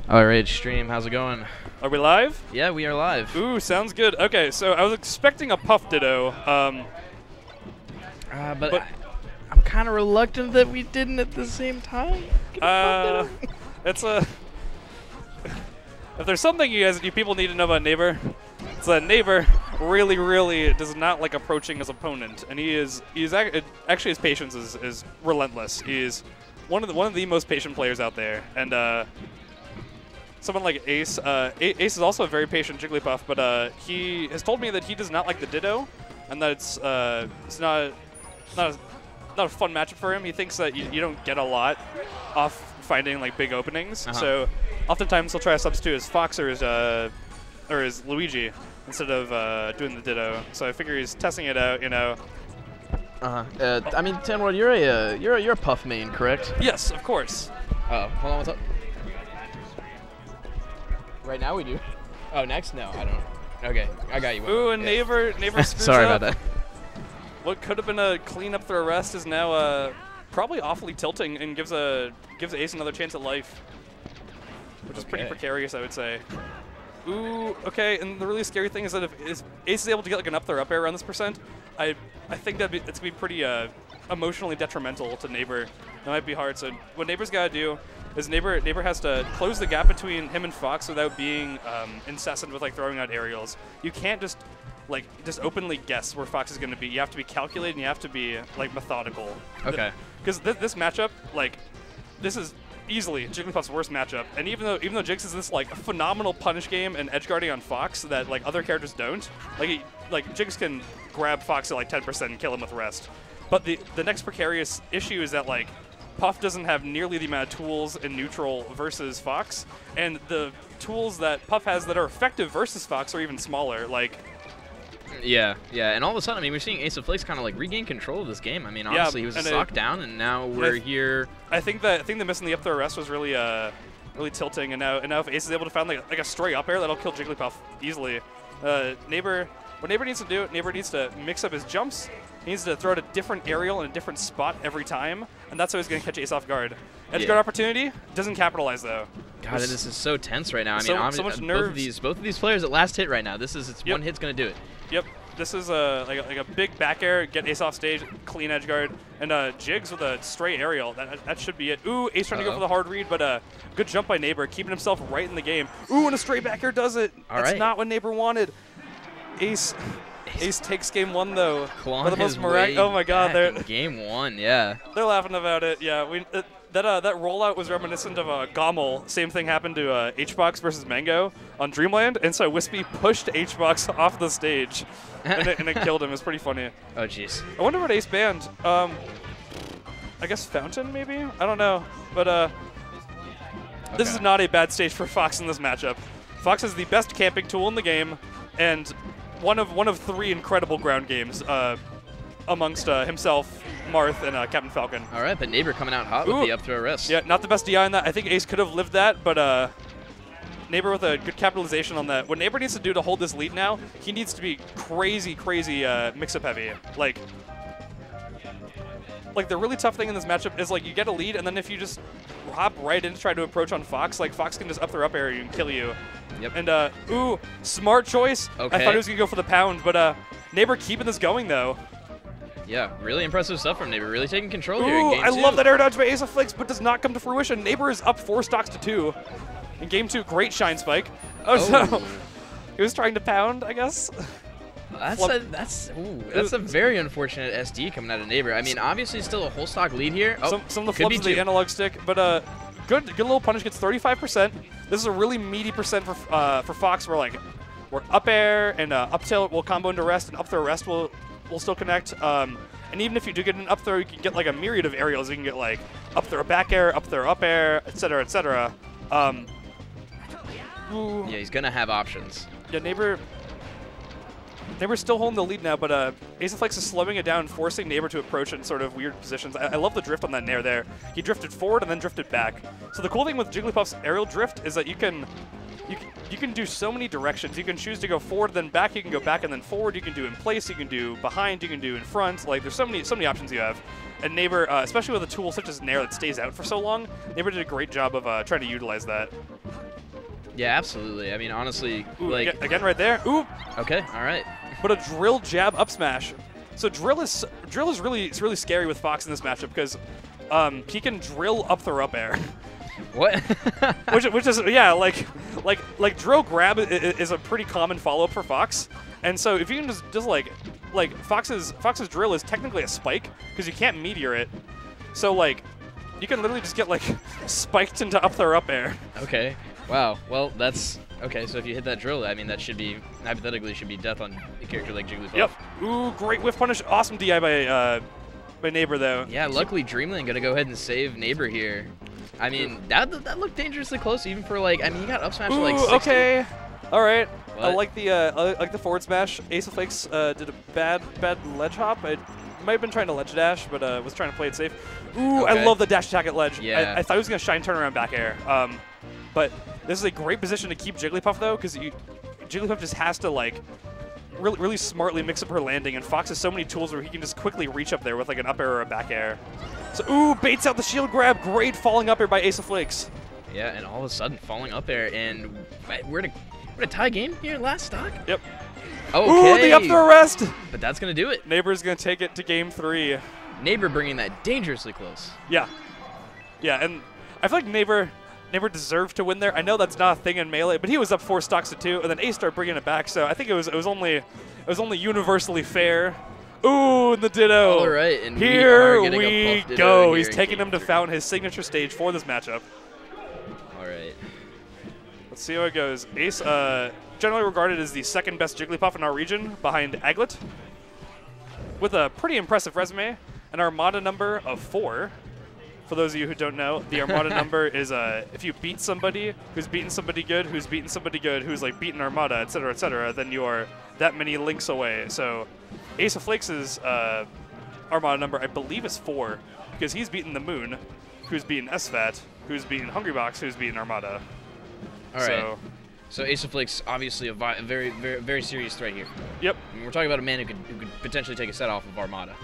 Alright, stream, how's it going? Are we live? Yeah, we are live. Ooh, sounds good. Okay, so I was expecting a Puff Ditto. But I'm kind of reluctant that we didn't at the same time. It's a... If there's something you people need to know about Neighbor, it's that Neighbor really does not like approaching his opponent, and actually his patience is relentless. He's one of the most patient players out there, and someone like Ace. Ace is also a very patient Jigglypuff, but he has told me that he does not like the Ditto, and that it's not a fun matchup for him. He thinks that you don't get a lot off finding like big openings, so oftentimes he'll try to substitute his Fox or his Luigi instead of doing the Ditto. So I figure he's testing it out, you know. I mean, Tanworld, you're a Puff main, correct? Yes, of course. Oh, hold on, what's up? Right now we do. Oh, next? No, I don't. Okay, I got you. Ooh, and Neighbor screws Sorry up. about that. What could have been a clean up through arrest is now probably awfully tilting and gives Ace another chance at life, which is pretty precarious, I would say. Ooh, okay, and the really scary thing is that if Ace is able to get like an up throw up air around this percent, I think it's gonna be pretty emotionally detrimental to Neighbor. That might be hard. So what Neighbor's gotta do is Neighbor has to close the gap between him and Fox without being incessant with like throwing out aerials. You can't just openly guess where Fox is going to be. You have to be calculated and you have to be like methodical. Okay. Because this matchup, like, this is easily Jigglypuff's worst matchup. And even though Jigs is this like phenomenal punish game and edge guarding on Fox that like other characters don't, like Jigs can grab Fox at like 10% and kill him with rest. But the next precarious issue is that like Puff doesn't have nearly the amount of tools in neutral versus Fox, and the tools that Puff has that are effective versus Fox are even smaller. Like. Yeah, and all of a sudden, I mean, we're seeing Ace of Flakes kind of like regain control of this game. I mean, honestly, he was stock down, and now we're here. I think the missing the up throw arrest was really tilting, and now if Ace is able to find like a stray up air, that'll kill Jigglypuff easily. What Neighbor needs to do, Neighbor needs to mix up his jumps. He needs to throw out a different aerial in a different spot every time, and that's how he's going to catch Ace off guard. Edge guard opportunity, doesn't capitalize though. God, this is so tense right now. I mean, so much nerves. Both of these players at last hit right now. One hit's going to do it. Yep. This is like a big back air, get Ace off stage, clean edge guard, and Jigs with a stray aerial. That should be it. Ooh, Ace trying to go for the hard read, but good jump by Neighbor, keeping himself right in the game. Ooh, and a stray back air does it. That's not what Neighbor wanted. Ace takes game one though. Clawing his oh my God, they're game one, yeah. They're laughing about it. Yeah, that rollout was reminiscent of Gommel. Same thing happened to HBox versus Mango on Dreamland, and so Wispy pushed HBox off the stage, and it killed him. It's pretty funny. Oh jeez. I wonder what Ace banned. I guess Fountain maybe. I don't know, but this is not a bad stage for Fox in this matchup. Fox is the best camping tool in the game, and one of three incredible ground games amongst himself, Marth, and Captain Falcon. All right, but Neighbor coming out hot with the up throw arrest. Yeah, not the best DI on that. I think Ace could have lived that, but Neighbor with a good capitalization on that. What Neighbor needs to do to hold this lead now, he needs to be crazy mix-up heavy. Like the really tough thing in this matchup is like you get a lead, and then if you just hop right in to try to approach on Fox, like Fox can just up throw up air and kill you. Yep. And ooh, smart choice. Okay. I thought he was gonna go for the pound, but Neighbor keeping this going though. Yeah, really impressive stuff from Neighbor. Really taking control here Ooh, in game two. I love that air dodge by Ace of Flakes, but does not come to fruition. Neighbor is up 4 stocks to 2. In game 2, great shine spike. So he was trying to pound, I guess. That's a very unfortunate SD coming out of Neighbor. I mean, obviously still a whole stock lead here. Some of the flubs of the analog stick, but good little punish, gets 35%. This is a really meaty percent for Fox, where up air and up tilt will combo into rest, and up throw rest will still connect. And even if you do get an up throw, you can get like a myriad of aerials. You can get like up throw back air, up throw up air, etc., etc. Yeah, he's gonna have options. Yeah, Neighbor's still holding the lead now, but Ace of Flakes is slowing it down, forcing Neighbor to approach in sort of weird positions. I love the drift on that nair there. He drifted forward and then drifted back. So the cool thing with Jigglypuff's aerial drift is that you can do so many directions. You can choose to go forward, then back. You can go back and then forward. You can do in place. You can do behind. You can do in front. Like, there's so many options you have. And Neighbor, especially with a tool such as Nair that stays out for so long, Neighbor did a great job of trying to utilize that. Yeah, absolutely. I mean, honestly, Ooh, like again right there. Ooh. Okay, all right. But a drill jab up smash. So drill is really scary with Fox in this matchup because he can drill up throw up air. What? which is yeah, like drill grab is a pretty common follow up for Fox, and so if you can just like Fox's drill is technically a spike because you can't meteor it, so like you can literally just get like spiked into up throw up air. Okay. Wow. Well, that's okay. So if you hit that drill, I mean that should be hypothetically death on a character like Jigglypuff. Yep. Ooh, great whiff punish. Awesome DI by Neighbor though. Yeah. Luckily, Dreamland gonna go ahead and save Neighbor here. I mean, that looked dangerously close, even for like. I mean, you got up smash to like 60. Okay. All right. What? I like the forward smash. Ace of Flakes did a bad ledge hop. I might have been trying to ledge dash, but was trying to play it safe. Ooh, okay. I love the dash attack at ledge. Yeah. I thought he was gonna shine turnaround back air. But this is a great position to keep Jigglypuff though, because Jigglypuff just has to like really smartly mix up her landing, and Fox has so many tools where he can just quickly reach up there with like an up air or a back air. So, ooh, baits out the shield grab. Great falling up air by Ace of Flakes. Yeah, and all of a sudden falling up air, and we're to tie game here last stock. Yep. Okay. Ooh, the up throw rest. But that's gonna do it. Neighbor's gonna take it to game 3. Neighbor bringing that dangerously close. Yeah. Yeah, and I feel like Neighbor deserved to win there. I know that's not a thing in Melee, but he was up 4 stocks to 2, and then Ace started bringing it back. So I think it was only universally fair. Ooh, the Ditto. All right, and here we go. He's taking him to Fountain, his signature stage for this matchup. All right. Let's see how it goes. Ace, generally regarded as the second best Jigglypuff in our region, behind Aglet, with a pretty impressive resume, an Armada number of 4. For those of you who don't know, the Armada number is if you beat somebody who's beaten somebody good, who's beaten somebody good, who's like beaten Armada, etc., then you are that many links away. So Ace of Flakes' Armada number, I believe, is 4, because he's beaten the Moon, who's beaten SFAT, who's beaten Hungrybox, who's beaten Armada. All right. So Ace of Flakes, obviously a very serious threat here. Yep. I mean, we're talking about a man who could potentially take a set off of Armada.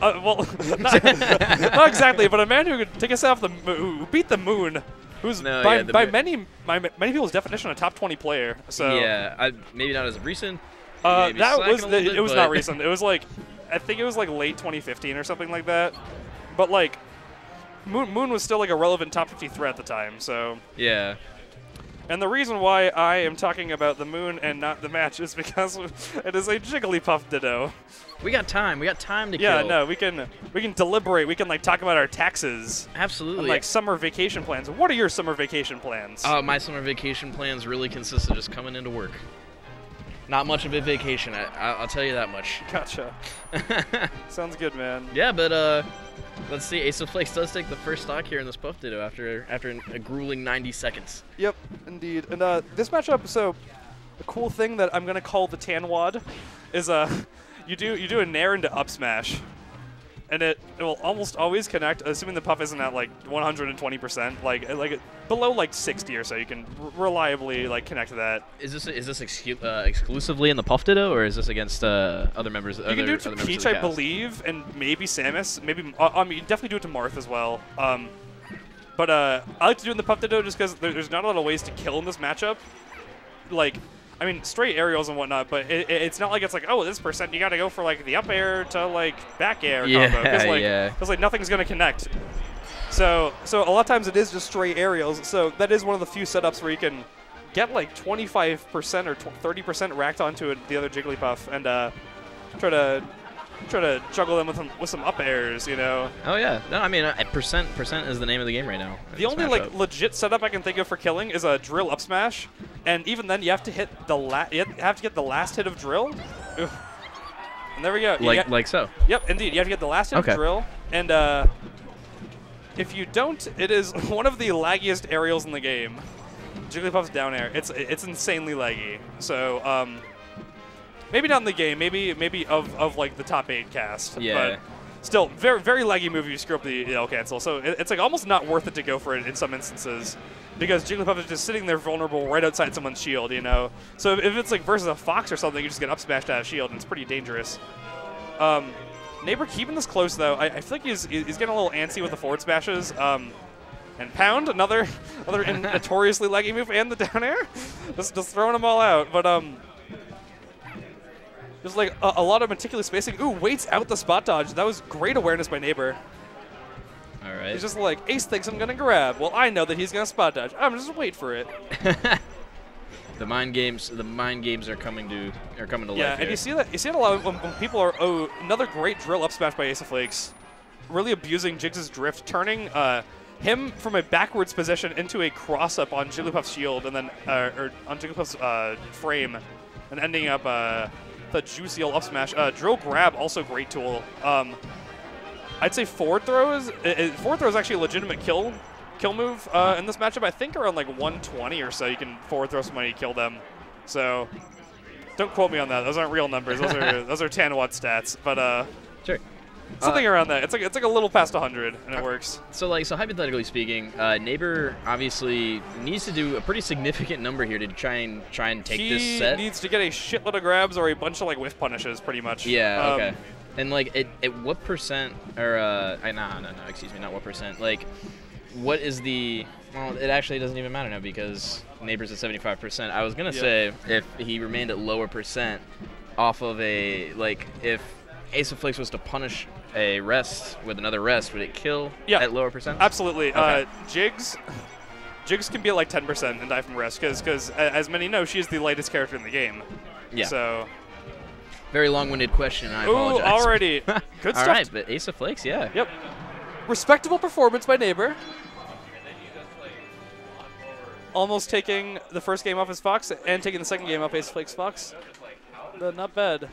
Well, not exactly, but a man who could take us off who beat the Moon, who's by many people's definition a top 20 player. So yeah, maybe not as recent. It was not recent. It was like, I think it was like late 2015 or something like that. But like, Moon was still like a relevant top 50 threat at the time. So yeah. And the reason why I am talking about the Moon and not the match is because it is a Jigglypuff Ditto. We got time. We got time to kill. Yeah, no, we can deliberate. We can like talk about our taxes. Absolutely. And, like summer vacation plans. What are your summer vacation plans? My summer vacation plans really consist of just coming into work. Not much of a vacation, I'll tell you that much. Gotcha. Sounds good, man. Yeah, but let's see. Ace of Flakes does take the first stock here in this Puff Ditto after a grueling 90 seconds. Yep, indeed. And this matchup, so the cool thing that I'm gonna call the Tan Wad is you do a Nair into up smash, and it will almost always connect, assuming the Puff isn't at like 120%, like below like 60 or so. You can reliably like connect that. Is this exclusively in the Puff Ditto, or is this against other members? You can do it to Peach, I believe, and maybe Samus. Maybe I mean, you definitely do it to Marth as well. But I like to do it in the Puff Ditto just because there's not a lot of ways to kill in this matchup. Like, I mean, straight aerials and whatnot, but it's not like it's like, oh, this percent you got to go for like the up air to like back air combo, because like nothing's gonna connect. So a lot of times it is just straight aerials. So that is one of the few setups where you can get like 25% or 30% racked onto the other Jigglypuff and try to juggle them with some up airs, you know. Oh yeah, no, I mean percent is the name of the game right now. The only like legit setup I can think of for killing is a drill up smash, and even then you have to hit you have to get the last hit of drill. Oof. And there we go. Like so. Yep, indeed. You have to get the last hit of drill, and if you don't, it is one of the laggiest aerials in the game. Jigglypuff's down air. It's insanely laggy. So maybe not in the game. Maybe of like the top 8 cast. Yeah. But still, very very laggy move if you screw up the L cancel. So it's like almost not worth it to go for it in some instances, because Jigglypuff is just sitting there vulnerable right outside someone's shield, you know. So if it's like versus a Fox or something, you just get up smashed out of shield, and it's pretty dangerous. Neighbor keeping this close though. I feel like he's getting a little antsy with the forward smashes. And pound, another notoriously laggy move, and the down air. Just throwing them all out. But there's like a lot of meticulous spacing. Ooh, waits out the spot dodge. That was great awareness by Neighbor. All right. He's just like, Ace thinks I'm gonna grab. Well, I know that he's gonna spot dodge. I'm just wait for it. The mind games are coming to life. Yeah, and here. you see that a lot when people are. Oh, another great drill up smash by Ace of Flakes, really abusing Jigs' drift, turning him from a backwards position into a cross up on Jigglypuff's shield, and then or on Jigglypuff's frame, and ending up the juicy old up smash. Drill grab, also great tool. I'd say forward throw is actually a legitimate kill move in this matchup. I think around like 120 or so, you can forward throw somebody, kill them. So don't quote me on that. Those aren't real numbers. Those are 10 watt stats. But sure. Something around that. It's like a little past 100, and it works. So hypothetically speaking, Neighbor obviously needs to do a pretty significant number here to try and take this set. He needs to get a shitload of grabs or a bunch of like whiff punishes, pretty much. Yeah. Okay. And like at what percent or no, excuse me, not what percent. Like, what is the? Well, it actually doesn't even matter now because Neighbor's at 75%. I was gonna say if he remained at lower percent, off of a if Ace of Flakes was to punish a rest with another rest, would it kill at lower percent? Absolutely. Okay. Jigs can be at like 10% and die from rest because as many know, she is the lightest character in the game. Yeah. So. Very long-winded question. I apologize. Ooh, already. Good stuff. All right, but Ace of Flakes, yeah. Yep. Respectable performance by Neighbor. Almost taking the first game off his Fox and taking the second game off Ace of Flakes Fox. But not bad.